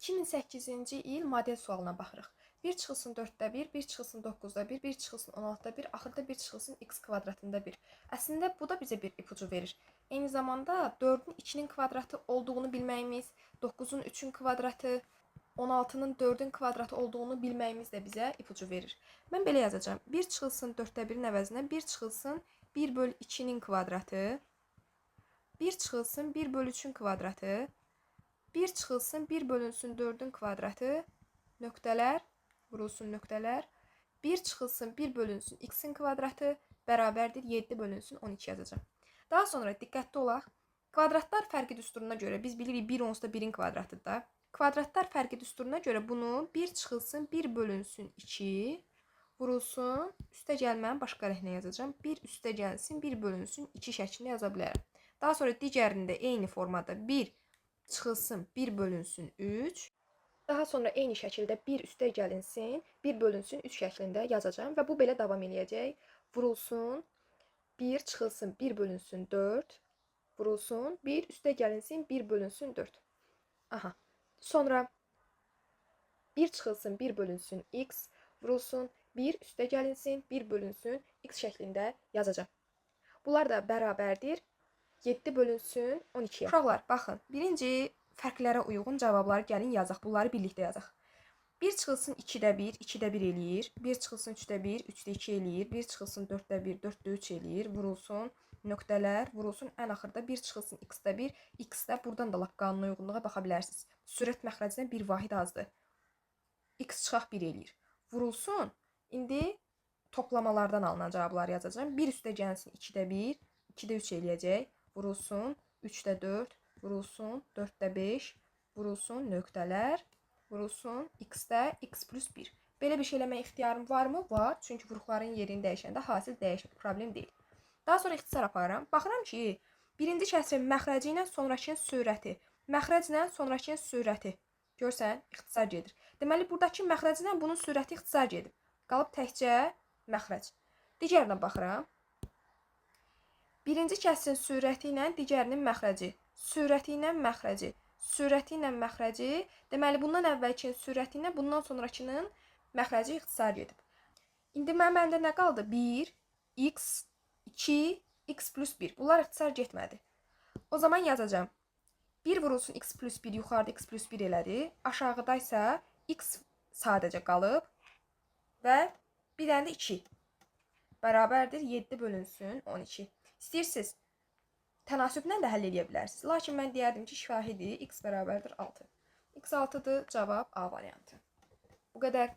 2008-ci il model sualına baxırıq. 1 çıxılsın 4-də 1, 1 çıxılsın 9-da 1, 1 çıxılsın 16-da 1, axırda 1 çıxılsın x kvadratında 1. Əslində bu da bizə bir ipucu verir. Eyni zamanda 4-ün 2-nin kvadratı olduğunu bilməyimiz, 9-un 3-ün kvadratı, 16-nın 4-ün kvadratı olduğunu bilməyimiz də bizə ipucu verir. Mən belə yazacağam. 1 çıxılsın 4-də 1-in əvəzinə 1 çıxılsın 1 bölü 2-nin kvadratı, 1 çıxılsın 1 bölü 3-ün kvadratı, 1 çıxılsın 1 bölünsün 4-ün kvadratı, nöqtələr, vurulsun nöqtələr, 1 çıxılsın 1 bölünsün x-in kvadratı bərabərdir 7 bölünsün 12 yazacağım. Daha sonra diqqətli olaq. Kvadratlar fərqi düsturuna görə biz bilirik 1 onsuz da 1-in kvadratıdır da. Kvadratlar fərqi düsturuna görə bunu 1 çıxılsın 1 bölünsün 2 vurulsun, üstə gəlməni başqa rəhnə yazacağım. 1 üstə gəlsin 1 bölünsün 2 şəklində yaza bilərəm. Daha sonra digərində eyni formada 1 çıxılsın 1 bölünsün 3. Daha sonra eyni şəkildə 1 üstə gəlinsin 1 bölünsün 3 şəklində yazacağım və bu belə davam eləyəcək. Vurulsun 1 çıxılsın 1 bölünsün 4. Vurulsun 1 üstə gəlinsin 1 bölünsün 4. Aha. Sonra 1 çıxılsın 1 bölünsün x. Vurulsun 1 üstə gəlinsin 1 bölünsün x şəklində yazacağım. Bunlar da bərabərdir 7 bölünsün 12-yə. Uşaqlar, baxın. Birinci fərqlərə uyğun cavabları gəlin yazaq. Bunları birlikdə yazaq. 1 çıxılsın 2-də 1, 2-də 1 eləyir. 1 çıxılsın 3-də 1, 3-də 2 eləyir. 1 çıxılsın 4-də 1, 4-də 3 eləyir. Vurulsun nöqtələr, vurulsun ən axırda 1 çıxılsın x-də 1, x-də buradan da lap qanuna uyğunluğa baxa bilərsiniz. Sürət məxrəcindən bir vahid azdır. X çıxaq 1 eləyir. Vurulsun, indi toplamalardan alınan cavabları yazacağım. 1 üstə gəlsin 2-də 1, 2-də 3 eləyəcək. Vurulsun 3-də 4, vurulsun 4-də 5, vurulsun nöqtələr, vurulsun x-də x plus 1. Belə bir şey eləmək ixtiyarım varmı? Var. Çünki vuruqların yerini dəyişəndə hasil dəyişir. Problem deyil. Daha sonra ixtisar aparıram. Baxıram ki, birinci kəsrin məxrəci ilə sonrakının sürəti, məxrəclə sonrakının sürəti. Görsən, ixtisar gedir. Deməli, buradakı məxrəci ilə bunun sürəti ixtisar gedib. Qalıb təkcə məxrəc. Digərinə baxıram. Birinci kəsrin sürəti ilə digərinin məxrəci, sürəti ilə məxrəci, sürəti ilə məxrəci. Deməli, bundan əvvəlkinin sürəti ilə bundan sonrakının məxrəci ixtisar gedib. İndi məndə nə qaldı? 1, x, 2, x plus 1. Bunlar ixtisar getmədi. O zaman yazacağım. 1 vurulsun x plus 1 yuxarıda x plus 1 elədi. Aşağıda isə x sadəcə qalıb. Və bir dənə də 2. Bərabərdir 7 bölünsün 12. İstəyirsiniz, tənasüblə də həll edə bilərsiniz. Lakin mən deyərdim ki, şahidir, x bərabərdir 6. X 6-dır, cavab A variantı. Bu qədər.